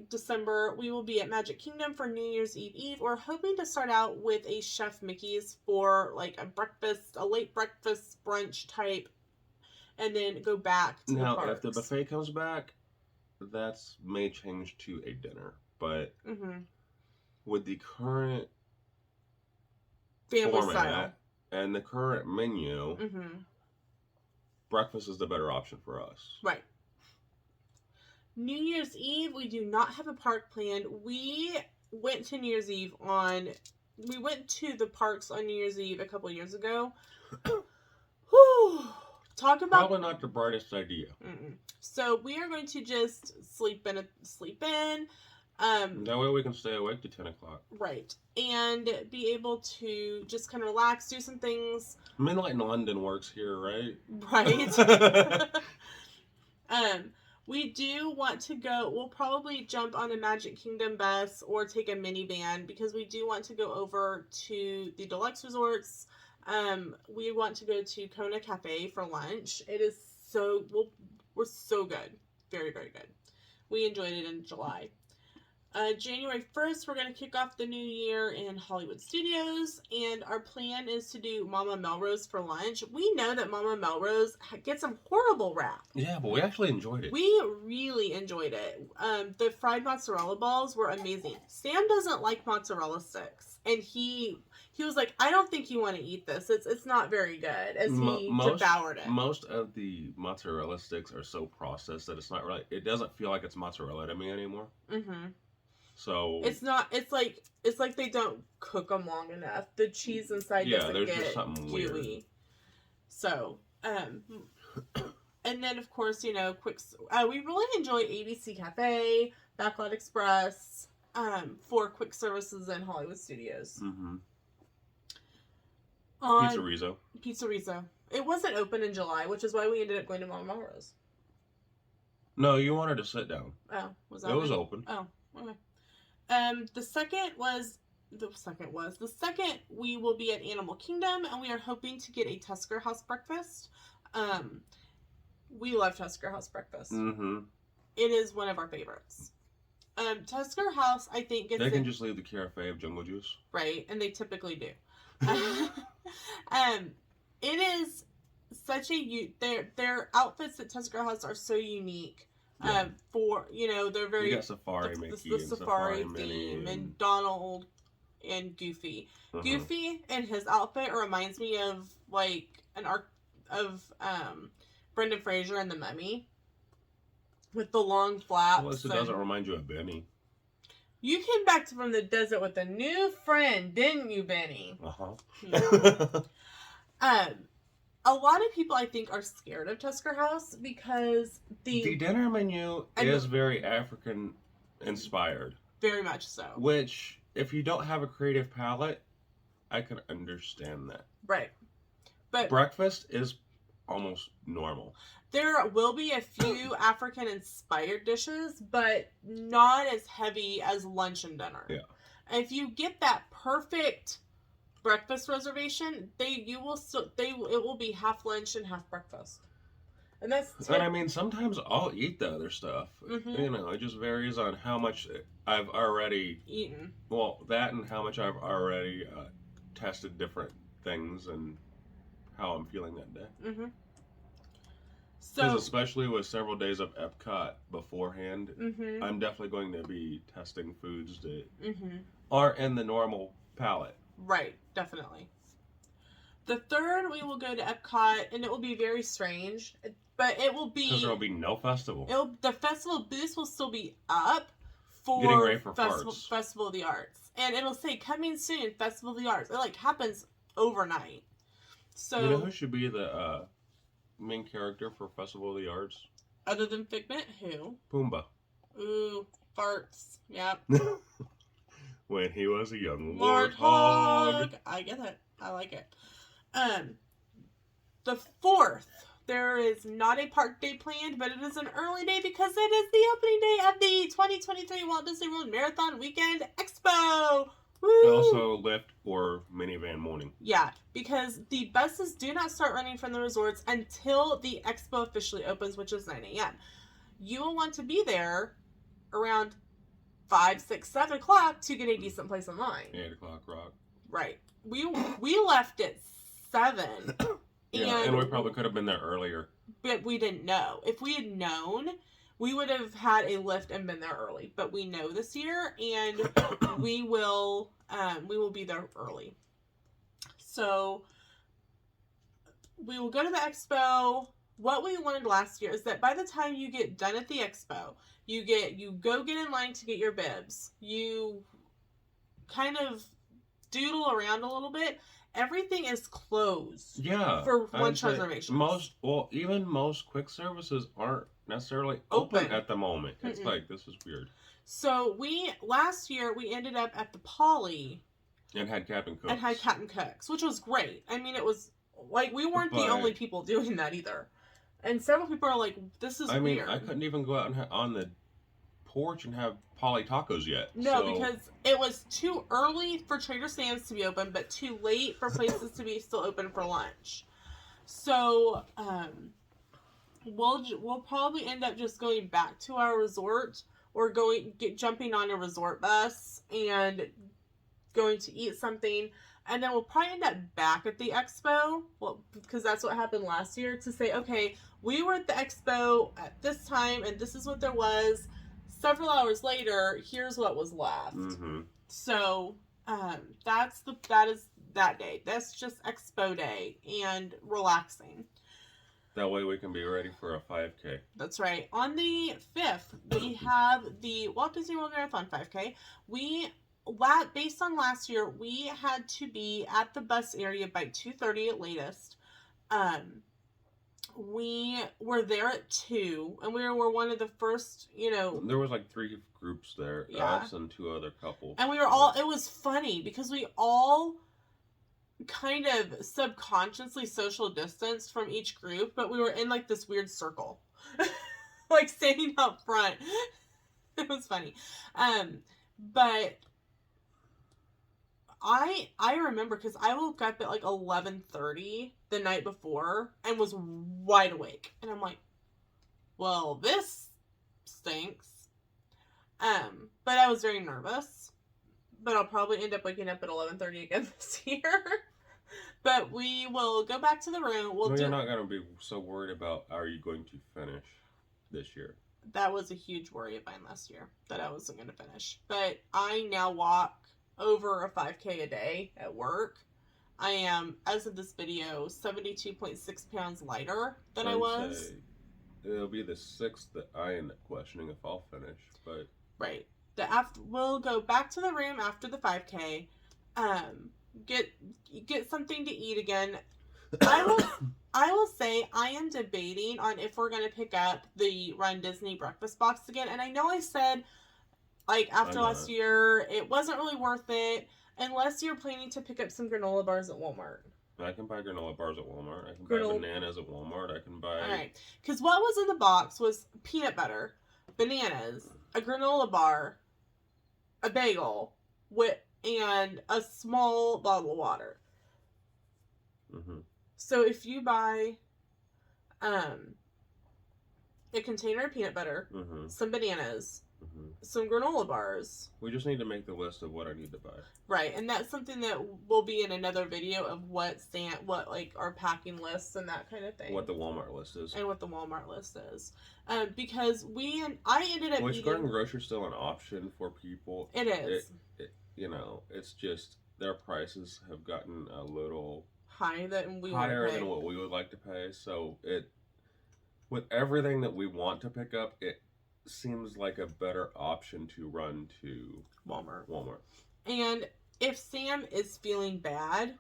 [SPEAKER 2] December, we will be at Magic Kingdom for New Year's Eve. We're hoping to start out with a Chef Mickey's for like a late breakfast brunch type, and then go back to the parks.
[SPEAKER 1] Now, if the buffet comes back, that may change to a dinner. But with the current
[SPEAKER 2] family
[SPEAKER 1] format
[SPEAKER 2] style
[SPEAKER 1] and the current menu, breakfast is the better option for us.
[SPEAKER 2] Right. New Year's Eve, we do not have a park planned. We went to New Year's Eve we went to the parks on New Year's Eve a couple years ago. Whew. Talk about...
[SPEAKER 1] Probably not the brightest idea.
[SPEAKER 2] So we are going to just sleep in.
[SPEAKER 1] That way we can stay awake to 10 o'clock.
[SPEAKER 2] Right. And be able to just kind of relax, do some things.
[SPEAKER 1] Midnight in London works here, right?
[SPEAKER 2] Right. We do want to go, we'll probably jump on a Magic Kingdom bus or take a minivan because we do want to go over to the deluxe resorts. We want to go to Kona Cafe for lunch. It is we're so good. Very, very good. We enjoyed it in July. January 1st, we're going to kick off the new year in Hollywood Studios, and our plan is to do Mama Melrose for lunch. We know that Mama Melrose gets some horrible rap.
[SPEAKER 1] Yeah, but we actually enjoyed it.
[SPEAKER 2] We really enjoyed it. The fried mozzarella balls were amazing. Sam doesn't like mozzarella sticks, and he was like, I don't think you want to eat this. It's not very good, as he devoured it.
[SPEAKER 1] Most of the mozzarella sticks are so processed that it doesn't feel like it's mozzarella to me anymore. So
[SPEAKER 2] it's like they don't cook them long enough. The cheese inside doesn't get just something gooey. Weird. So, and then of course, we really enjoy ABC Cafe, Backlot Express, for quick services in Hollywood Studios. Pizzerizzo. It wasn't open in July, which is why we ended up going to Mama Melrose.
[SPEAKER 1] No, you wanted to sit down.
[SPEAKER 2] Oh, was that?
[SPEAKER 1] It was open.
[SPEAKER 2] Oh, okay. The second we will be at Animal Kingdom, and we are hoping to get a Tusker House breakfast. We love Tusker House breakfast. It is one of our favorites. Tusker House, I think,
[SPEAKER 1] they can just leave the cafe of Jungle Juice.
[SPEAKER 2] Right, and they typically do. It is such their outfits at Tusker House are so unique. They're very...
[SPEAKER 1] You got Safari Mickey
[SPEAKER 2] the Safari theme, and Donald and Goofy. Goofy and his outfit reminds me of, like, an arc of Brendan Fraser and the Mummy. With the long flaps.
[SPEAKER 1] Well, it doesn't remind you of Benny.
[SPEAKER 2] You came back from the desert with a new friend, didn't you, Benny? A lot of people, I think, are scared of Tusker House because
[SPEAKER 1] the dinner menu is very African-inspired.
[SPEAKER 2] Very much so.
[SPEAKER 1] Which, if you don't have a creative palate, I can understand that.
[SPEAKER 2] Right. But
[SPEAKER 1] breakfast is almost normal.
[SPEAKER 2] There will be a few African-inspired dishes, but not as heavy as lunch and dinner.
[SPEAKER 1] Yeah.
[SPEAKER 2] If you get that perfect breakfast reservation, it will be half lunch and half breakfast. And
[SPEAKER 1] and I mean, sometimes I'll eat the other stuff.
[SPEAKER 2] Mm-hmm.
[SPEAKER 1] It just varies on how much I've already
[SPEAKER 2] eaten.
[SPEAKER 1] Well, that and how much I've already tested different things and how I'm feeling that day.
[SPEAKER 2] Mm-hmm.
[SPEAKER 1] Because especially with several days of Epcot beforehand,
[SPEAKER 2] mm-hmm.
[SPEAKER 1] I'm definitely going to be testing foods that
[SPEAKER 2] mm-hmm.
[SPEAKER 1] aren't in the normal palate.
[SPEAKER 2] Right, definitely. The 3rd, we will go to Epcot, and it will be very strange, but it will be...
[SPEAKER 1] Because there will be no festival.
[SPEAKER 2] The festival booths will still be up for...
[SPEAKER 1] Getting ready for
[SPEAKER 2] Festival of the Arts. And it'll say, coming soon, Festival of the Arts. It, happens overnight. So...
[SPEAKER 1] You know who should be the main character for Festival of the Arts?
[SPEAKER 2] Other than Figment, who?
[SPEAKER 1] Pumbaa.
[SPEAKER 2] Ooh, farts. Yep.
[SPEAKER 1] When he was a young
[SPEAKER 2] Warthog. I get it. I like it. The 4th, there is not a park day planned, but it is an early day because it is the opening day of the 2023 Walt Disney World Marathon Weekend Expo. Woo!
[SPEAKER 1] Also lift or minivan morning.
[SPEAKER 2] Yeah, because the buses do not start running from the resorts until the expo officially opens, which is 9 a.m. You will want to be there around 5, 6, 7 o'clock to get a decent place in line.
[SPEAKER 1] 8 o'clock rock.
[SPEAKER 2] Right. We left at 7.
[SPEAKER 1] Yeah, and we probably could have been there earlier.
[SPEAKER 2] But we didn't know. If we had known, we would have had a lift and been there early. But we know this year, and we will be there early. So we will go to the expo. What we wanted last year is that by the time you get done at the expo, you go get in line to get your bibs. You kind of doodle around a little bit. Everything is closed.
[SPEAKER 1] Yeah.
[SPEAKER 2] For lunch reservations.
[SPEAKER 1] Even most quick services aren't necessarily open at the moment. It's this is weird.
[SPEAKER 2] So last year we ended up at the Poly.
[SPEAKER 1] And had Captain Cooks.
[SPEAKER 2] Which was great. I mean, it was we weren't the only people doing that either. And several people are like, this is weird. I mean,
[SPEAKER 1] I couldn't even go out on the porch and have Poly tacos yet.
[SPEAKER 2] No, because it was too early for Trader Sam's to be open, but too late for places to be still open for lunch. So, we'll probably end up just going back to our resort or jumping on a resort bus and going to eat something. And then we'll probably end up back at the expo, because that's what happened last year, to say, okay, we were at the expo at this time, and this is what there was. Several hours later, here's what was left. Mm-hmm. So, that is that day. That's just expo day and relaxing.
[SPEAKER 1] That way we can be ready for a 5K.
[SPEAKER 2] That's right. On the 5th, we have the Walt Disney World Marathon 5K. Based on last year, we had to be at the bus area by 2:30 at latest. We were there at 2, and we were one of the first,
[SPEAKER 1] There was 3 groups there, us and 2 other couples.
[SPEAKER 2] And we were all, it was funny, because we all kind of subconsciously social distanced from each group, but we were in, this weird circle. Standing up front. It was funny. But I remember, because I woke up at 11:30 the night before and was wide awake, and I'm like, well, this stinks. But I was very nervous, but I'll probably end up waking up at 11:30 again this year. But we will go back to the room.
[SPEAKER 1] You're not going to be so worried about, are you going to finish this year?
[SPEAKER 2] That was a huge worry of mine last year, that I wasn't going to finish. But I now walk over a 5K a day at work. I am, as of this video, 72.6 pounds lighter than I was.
[SPEAKER 1] It'll be the 6th that I end up questioning if I'll finish, but...
[SPEAKER 2] Right. We'll go back to the room after the 5K, get something to eat again. I will say I am debating on if we're going to pick up the Run Disney breakfast box again. And I know I said, after last year, it wasn't really worth it unless you're planning to pick up some granola bars at Walmart.
[SPEAKER 1] I can buy granola bars at Walmart. I can buy bananas at Walmart. I can buy...
[SPEAKER 2] Alright. Because what was in the box was peanut butter, bananas, a granola bar, a bagel, with and a small bottle of water.
[SPEAKER 1] Mm-hmm.
[SPEAKER 2] So if you buy a container of peanut butter,
[SPEAKER 1] Mm-hmm.
[SPEAKER 2] some bananas,
[SPEAKER 1] Mm-hmm.
[SPEAKER 2] some granola bars.
[SPEAKER 1] We just need to make the list of what I need to buy.
[SPEAKER 2] Right, and that's something that will be in another video of what like our packing lists and that kind of thing.
[SPEAKER 1] What the Walmart list is.
[SPEAKER 2] And what the Walmart list is. Because I ended up
[SPEAKER 1] Which garden grocery is still an option for people.
[SPEAKER 2] It is.
[SPEAKER 1] You know, it's just their prices have gotten a little
[SPEAKER 2] higher than
[SPEAKER 1] what we would like to pay. So with everything that we want to pick up, it seems like a better option to run to
[SPEAKER 2] Walmart.
[SPEAKER 1] And
[SPEAKER 2] if Sam is feeling bad,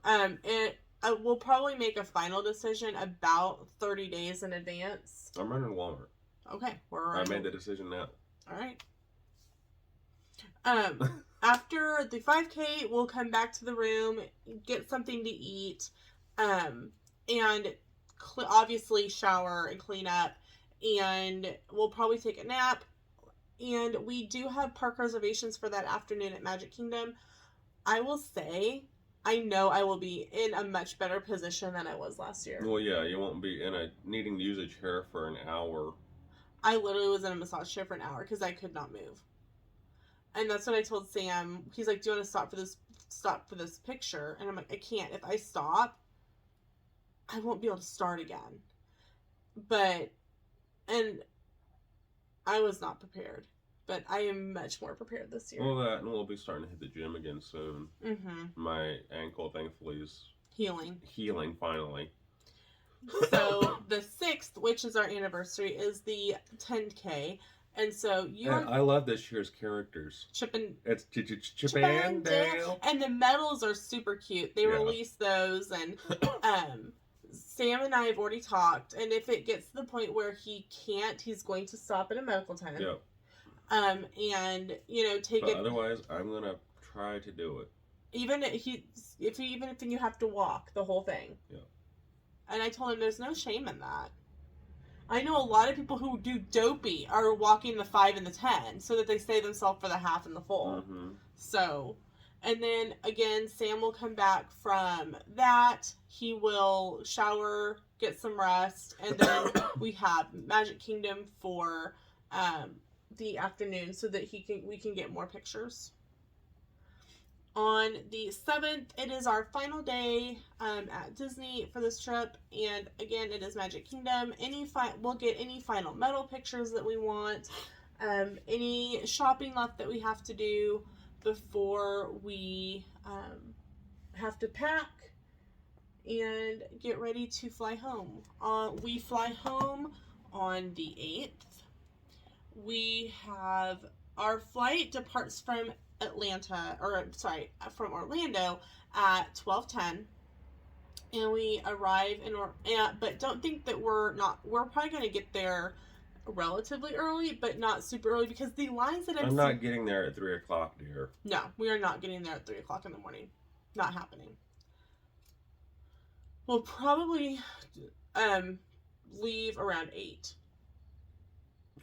[SPEAKER 2] we'll probably make a final decision about 30 days in advance.
[SPEAKER 1] I'm running to Walmart.
[SPEAKER 2] Okay,
[SPEAKER 1] I made the decision now.
[SPEAKER 2] All right. After the 5K, we'll come back to the room, get something to eat, and obviously shower and clean up, and we'll probably take a nap. And we do have park reservations for that afternoon at Magic Kingdom. I will say, I know I will be in a much better position than I was last year.
[SPEAKER 1] Well, yeah, you won't be needing to use a chair for an hour.
[SPEAKER 2] I literally was in a massage chair for an hour because I could not move. And that's what I told Sam. He's like, "Do you want to stop for this picture?" And I'm like, "I can't. If I stop, I won't be able to start again." And I was not prepared. But I am much more prepared this year.
[SPEAKER 1] Well, and we'll be starting to hit the gym again soon.
[SPEAKER 2] Mm-hmm.
[SPEAKER 1] My ankle, thankfully, is
[SPEAKER 2] healing
[SPEAKER 1] finally.
[SPEAKER 2] So the 6th, which is our anniversary, is the 10K. And so
[SPEAKER 1] I love this year's characters. It's Chip and Dale.
[SPEAKER 2] And the medals are super cute. They released those, and Sam and I have already talked. And if it gets to the point where he can't, he's going to stop at a medical tent.
[SPEAKER 1] Yep.
[SPEAKER 2] And take it.
[SPEAKER 1] Otherwise, I'm gonna try to do it.
[SPEAKER 2] Even if you have to walk the whole thing.
[SPEAKER 1] Yeah.
[SPEAKER 2] And I told him there's no shame in that. I know a lot of people who do dopey are walking the 5 and the 10 so that they save themselves for the half and the full.
[SPEAKER 1] Mm-hmm.
[SPEAKER 2] So, and then again, Sam will come back from that. He will shower, get some rest, and then we have Magic Kingdom for the afternoon so that we can get more pictures. On the 7th, it is our final day at Disney for this trip, and again, it is Magic Kingdom. We'll get any final medal pictures that we want, any shopping left that we have to do before we have to pack and get ready to fly home. We fly home on the 8th. Our flight departs from from Orlando at 12:10, and we arrive but don't think that we're probably going to get there relatively early, but not super early, because the lines that
[SPEAKER 1] I'm not getting there at 3 o'clock, dear.
[SPEAKER 2] No, we are not getting there at 3 o'clock in the morning. Not happening. We'll probably leave around 8.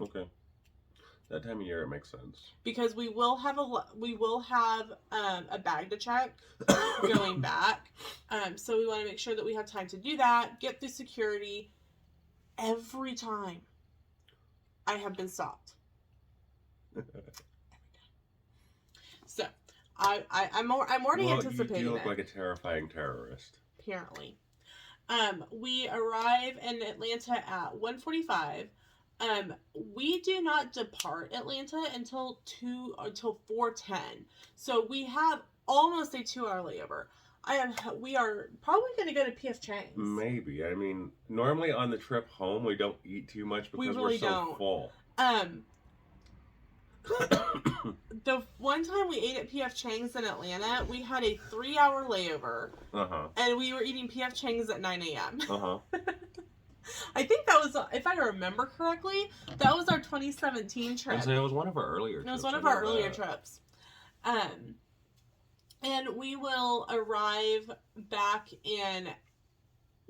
[SPEAKER 1] Okay. That time of year, it makes sense.
[SPEAKER 2] Because we will have a bag to check going back. So we want to make sure that we have time to do that, get through security. Every time I have been stopped. So I'm already anticipating
[SPEAKER 1] you look like a terrifying terrorist.
[SPEAKER 2] Apparently. We arrive in Atlanta at 1:45. We do not depart Atlanta until 4:10. So we have almost a 2-hour layover. We are probably going to go to P.F. Chang's.
[SPEAKER 1] Maybe. I mean, normally on the trip home, we don't eat too much because we're so full.
[SPEAKER 2] The one time we ate at P.F. Chang's in Atlanta, we had a 3-hour layover. And we were eating P.F. Chang's at 9 a.m. I think that was, if I remember correctly, that was our 2017 trip.
[SPEAKER 1] It was one of our earlier trips.
[SPEAKER 2] It was one of our earlier trips. And we will arrive back in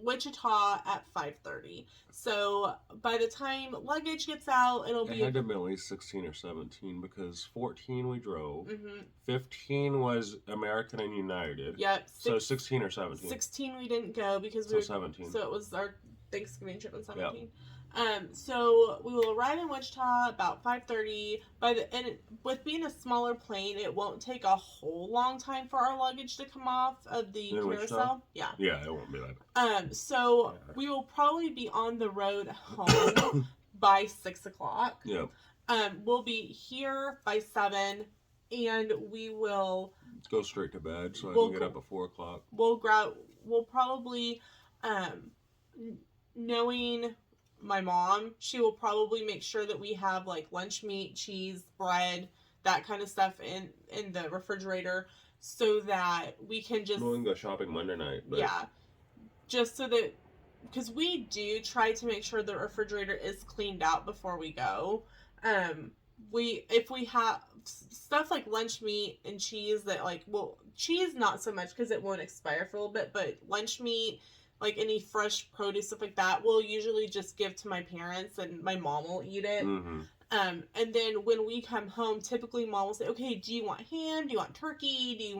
[SPEAKER 2] Wichita at 5:30. So by the time luggage gets out, it'll
[SPEAKER 1] It
[SPEAKER 2] be
[SPEAKER 1] had to be at least 16 or 17 because 14 we drove.
[SPEAKER 2] Mm-hmm.
[SPEAKER 1] 15 was American and United.
[SPEAKER 2] Yep.
[SPEAKER 1] So 16 or 17.
[SPEAKER 2] 16 we didn't go because
[SPEAKER 1] so 17.
[SPEAKER 2] So it was our Thanksgiving trip on 17. Yep. So we will arrive in Wichita about 5:30. With being a smaller plane, it won't take a whole long time for our luggage to come off of the carousel.
[SPEAKER 1] Wichita?
[SPEAKER 2] Yeah.
[SPEAKER 1] Yeah, it won't be that.
[SPEAKER 2] So we will probably be on the road home by 6 o'clock.
[SPEAKER 1] Yep.
[SPEAKER 2] We'll be here by 7, and we will
[SPEAKER 1] go straight to bed so I can get up at 4 o'clock.
[SPEAKER 2] We'll probably, knowing my mom, she will probably make sure that we have like lunch meat, cheese, bread, that kind of stuff in the refrigerator so that we can just...
[SPEAKER 1] We can go shopping Monday night. But...
[SPEAKER 2] Yeah. Just so that... Because we do try to make sure the refrigerator is cleaned out before we go. If we have stuff like lunch meat and cheese that like... Well, cheese not so much because it won't expire for a little bit, but lunch meat... Like any fresh produce, stuff like that, we'll usually just give to my parents and my mom will eat it.
[SPEAKER 1] Mm-hmm.
[SPEAKER 2] And then when we come home, typically mom will say, okay, do you want ham? Do you want turkey?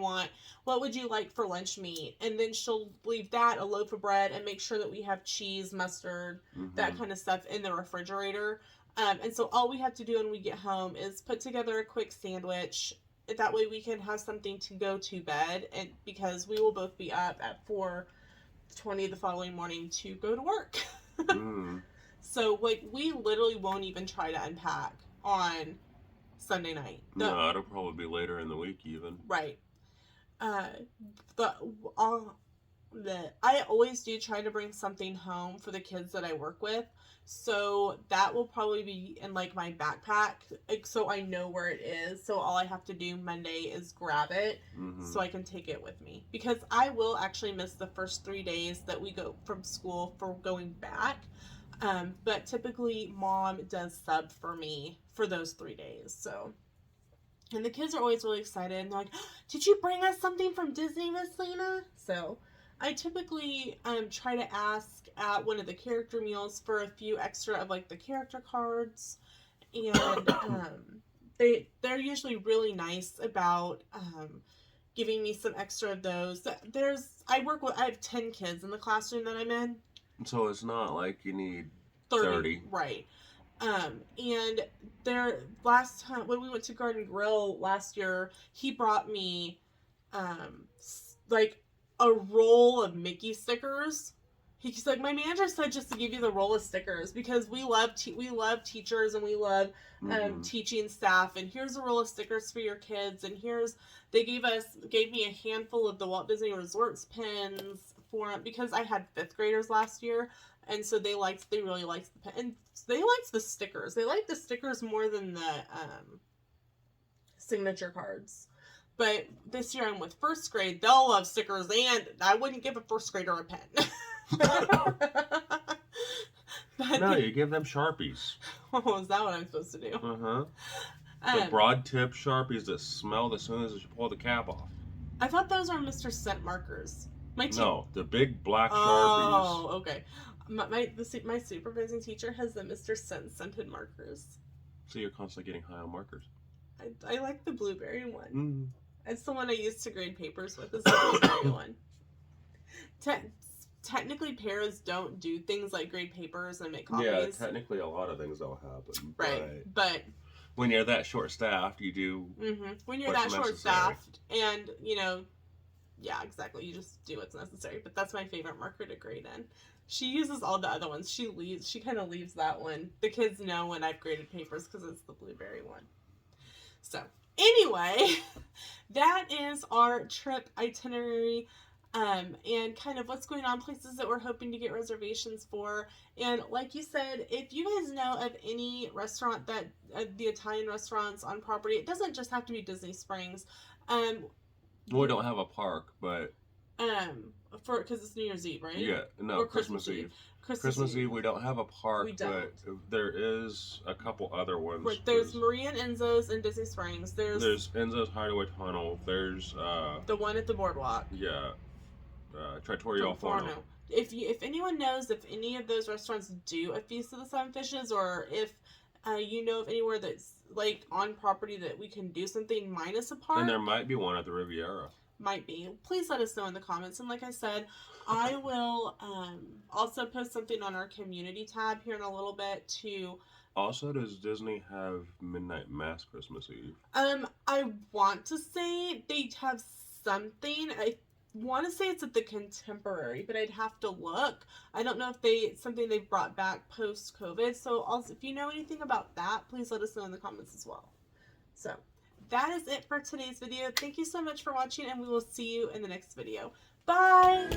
[SPEAKER 2] What would you like for lunch meat? And then she'll leave that, a loaf of bread, and make sure that we have cheese, mustard, that kind of stuff in the refrigerator. And so all we have to do when we get home is put together a quick sandwich. That way we can have something to go to bed, and because we will both be up at 4:20 the following morning to go to work. So, like, we literally won't even try to unpack on Sunday night.
[SPEAKER 1] No, it'll probably be later in the week even.
[SPEAKER 2] Right. I always do try to bring something home for the kids that I work with. So that will probably be in like my backpack, so I know where it is. So all I have to do Monday is grab it, so I can take it with me. Because I will actually miss the first 3 days that we go from school for going back. But typically mom does sub for me for those 3 days. So, and the kids are always really excited. And they're like, "Did you bring us something from Disney, Miss Lena?" So I typically try to ask at one of the character meals for a few extra of like the character cards, and they're usually really nice about giving me some extra of those. I have 10 kids in the classroom that I'm in,
[SPEAKER 1] so it's not like you need 30.
[SPEAKER 2] Right. And last time when we went to Garden Grill last year, he brought me like a roll of Mickey stickers. He's like, my manager said just to give you the roll of stickers because we love teachers and we love teaching staff, and here's a roll of stickers for your kids, and they gave me a handful of the Walt Disney Resorts pins for them because I had 5th graders last year, and so they really liked the pen, and they liked the stickers. They liked the stickers more than the signature cards. But this year I'm with 1st grade. They'll love stickers, and I wouldn't give a 1st grader a pen.
[SPEAKER 1] No, you give them Sharpies.
[SPEAKER 2] Oh, is that what I'm supposed to do?
[SPEAKER 1] Uh-huh. The broad tip Sharpies that smell as soon as you pull the cap off.
[SPEAKER 2] I thought those are Mr. Scent markers.
[SPEAKER 1] No, the big black Sharpies.
[SPEAKER 2] Oh, okay. My supervising teacher has the Mr. Scent scented markers.
[SPEAKER 1] So you're constantly getting high on markers.
[SPEAKER 2] I like the blueberry one.
[SPEAKER 1] Mm.
[SPEAKER 2] It's the one I used to grade papers with. Is the blueberry one. Technically, paras don't do things like grade papers and make copies.
[SPEAKER 1] Yeah, technically a lot of things don't happen.
[SPEAKER 2] Right, but
[SPEAKER 1] when you're that short-staffed, you do.
[SPEAKER 2] When you're that short-staffed, and yeah, exactly. You just do what's necessary. But that's my favorite marker to grade in. She uses all the other ones. She kind of leaves that one. The kids know when I've graded papers because it's the blueberry one. So anyway, that is our trip itinerary. And kind of what's going on, places that we're hoping to get reservations for. And like you said, if you guys know of any restaurant that the Italian restaurants on property, it doesn't just have to be Disney Springs.
[SPEAKER 1] We don't have a park, but
[SPEAKER 2] because it's New Year's Eve, right?
[SPEAKER 1] Yeah, no, Christmas Eve. Christmas Eve, we don't have a park, but there is a couple other ones.
[SPEAKER 2] Right, there's Maria and Enzo's in Disney Springs. There's
[SPEAKER 1] Enzo's Hideaway Tunnel. There's
[SPEAKER 2] the one at the boardwalk.
[SPEAKER 1] Yeah. Trattoria Forno.
[SPEAKER 2] If anyone knows if any of those restaurants do a Feast of the Seven Fishes, or if you know of anywhere that's like on property that we can do something minus a park.
[SPEAKER 1] And there might be one at the Riviera.
[SPEAKER 2] Might be. Please let us know in the comments. And like I said, I will also post something on our community tab here in a little bit to...
[SPEAKER 1] Also, does Disney have Midnight Mass Christmas Eve?
[SPEAKER 2] I want to say they have something. I want to say it's at the Contemporary, but I'd have to look. I don't know if it's something they've brought back post-COVID. So also, if you know anything about that, please let us know in the comments as well. So that is it for today's video. Thank you so much for watching, and we will see you in the next video. Bye!